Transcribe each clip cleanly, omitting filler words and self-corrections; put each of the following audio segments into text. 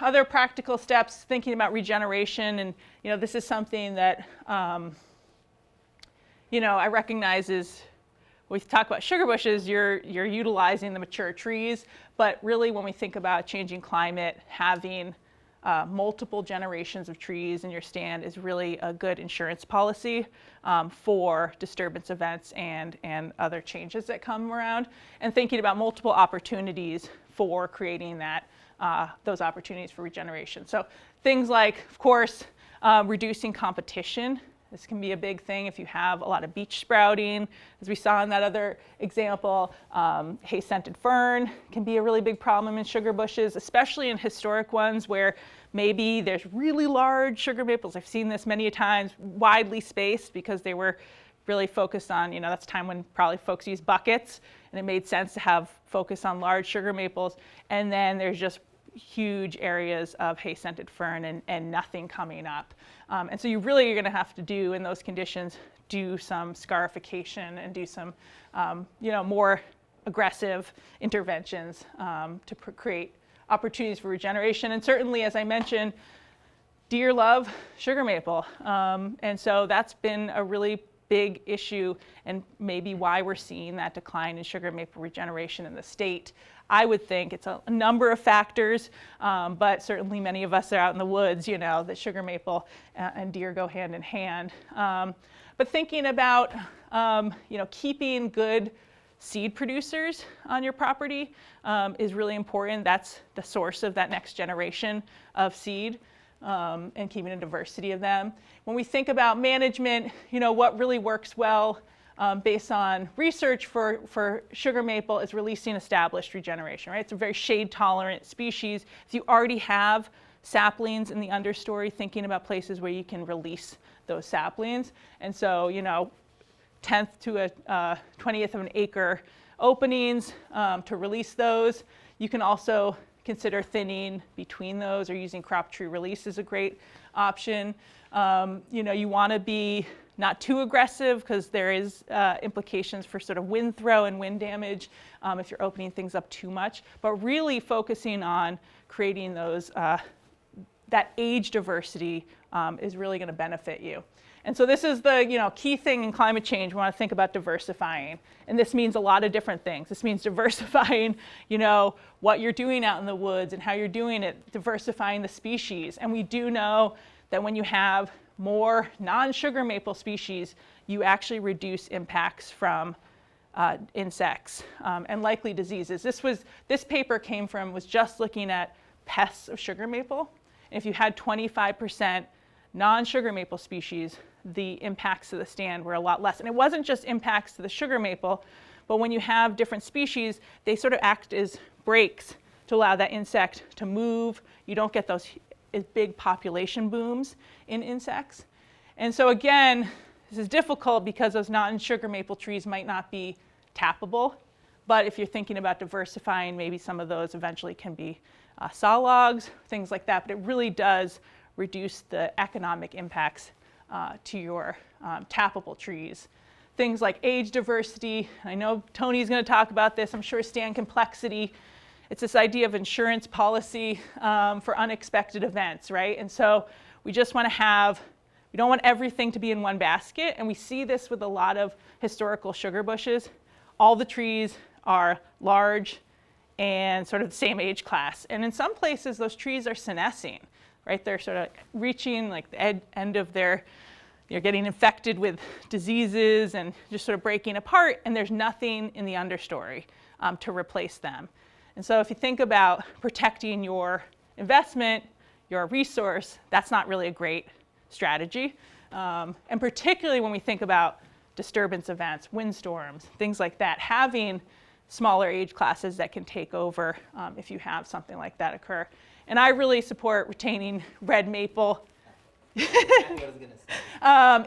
other practical steps, thinking about regeneration, and this is something that I recognize is, when we talk about sugar bushes, you're utilizing the mature trees, but really when we think about changing climate, having multiple generations of trees in your stand is really a good insurance policy for disturbance events and other changes that come around, and thinking about multiple opportunities for creating those opportunities for regeneration. So things like, of course, reducing competition. This can be a big thing if you have a lot of beech sprouting. As we saw in that other example, hay-scented fern can be a really big problem in sugar bushes, especially in historic ones where maybe there's really large sugar maples. I've seen this many times, widely spaced, because they were really focused on, that's a time when probably folks used buckets, and it made sense to have focus on large sugar maples. And then there's just huge areas of hay-scented fern and nothing coming up. And so you really are going to have to do, in those conditions, do some scarification and do some more aggressive interventions to create opportunities for regeneration. And certainly, as I mentioned, deer love sugar maple. And so that's been a really big issue, and maybe why we're seeing that decline in sugar maple regeneration in the state. I would think it's a number of factors, but certainly many of us are out in the woods, that sugar maple and deer go hand in hand. But thinking about, keeping good seed producers on your property is really important. That's the source of that next generation of seed. And keeping a diversity of them. When we think about management, what really works well based on research for sugar maple is releasing established regeneration, right? It's a very shade-tolerant species. If you already have saplings in the understory, thinking about places where you can release those saplings. And so, 10th to a 20th of an acre openings to release those. You can also consider thinning between those, or using crop tree release is a great option. You want to be not too aggressive, because there is implications for sort of wind throw and wind damage if you're opening things up too much. But really focusing on creating those that age diversity is really going to benefit you. And so this is the key thing in climate change. We want to think about diversifying. And this means a lot of different things. This means diversifying, what you're doing out in the woods and how you're doing it, diversifying the species. And we do know that when you have more non-sugar maple species, you actually reduce impacts from insects and likely diseases. This paper was just looking at pests of sugar maple. And if you had 25% non-sugar maple species, the impacts to the stand were a lot less. And it wasn't just impacts to the sugar maple, but when you have different species, they sort of act as brakes to allow that insect to move. You don't get those big population booms in insects. And so again, this is difficult because those non-sugar maple trees might not be tappable. But if you're thinking about diversifying, maybe some of those eventually can be saw logs, things like that. But it really does reduce the economic impacts to your tappable trees. Things like age diversity. I know Tony's going to talk about this. I'm sure stand complexity. It's this idea of insurance policy for unexpected events, right? And so we just want to we don't want everything to be in one basket. And we see this with a lot of historical sugar bushes. All the trees are large and sort of the same age class. And in some places, those trees are senescing, right? They're sort of reaching like the end of you're getting infected with diseases and just sort of breaking apart, and there's nothing in the understory to replace them. And so if you think about protecting your investment, your resource, that's not really a great strategy. And particularly when we think about disturbance events, windstorms, things like that, having smaller age classes that can take over if you have something like that occur. And I really support retaining red maple.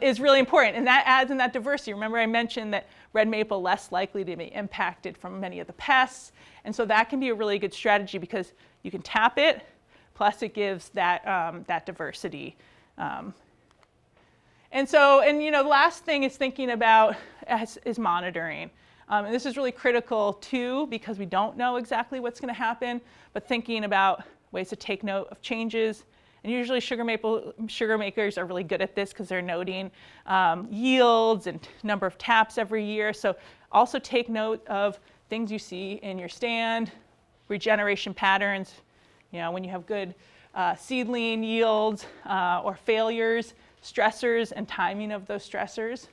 Is really important, and that adds in that diversity. Remember I mentioned that red maple less likely to be impacted from many of the pests, and so that can be a really good strategy because you can tap it, plus it gives that diversity. And the last thing is thinking about is monitoring. And this is really critical too because we don't know exactly what's going to happen, but thinking about ways to take note of changes. And usually sugar makers are really good at this because they're noting yields and number of taps every year. So also take note of things you see in your stand, regeneration patterns, when you have good seedling yields or failures, stressors and timing of those stressors.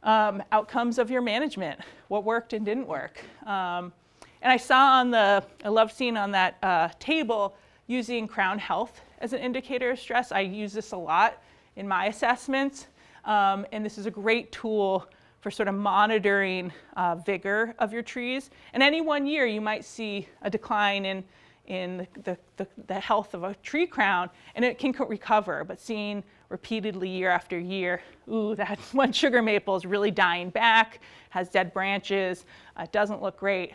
Outcomes of your management, what worked and didn't work. And I saw I love seeing on that table using crown health as an indicator of stress. I use this a lot in my assessments, and this is a great tool for sort of monitoring vigor of your trees. And any one year you might see a decline in the health of a tree crown, and it can recover, but seeing repeatedly year after year, ooh, that one sugar maple is really dying back, has dead branches, doesn't look great.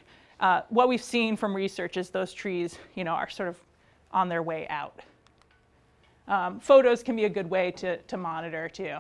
What we've seen from research is those trees, are sort of on their way out. Photos can be a good way to monitor too.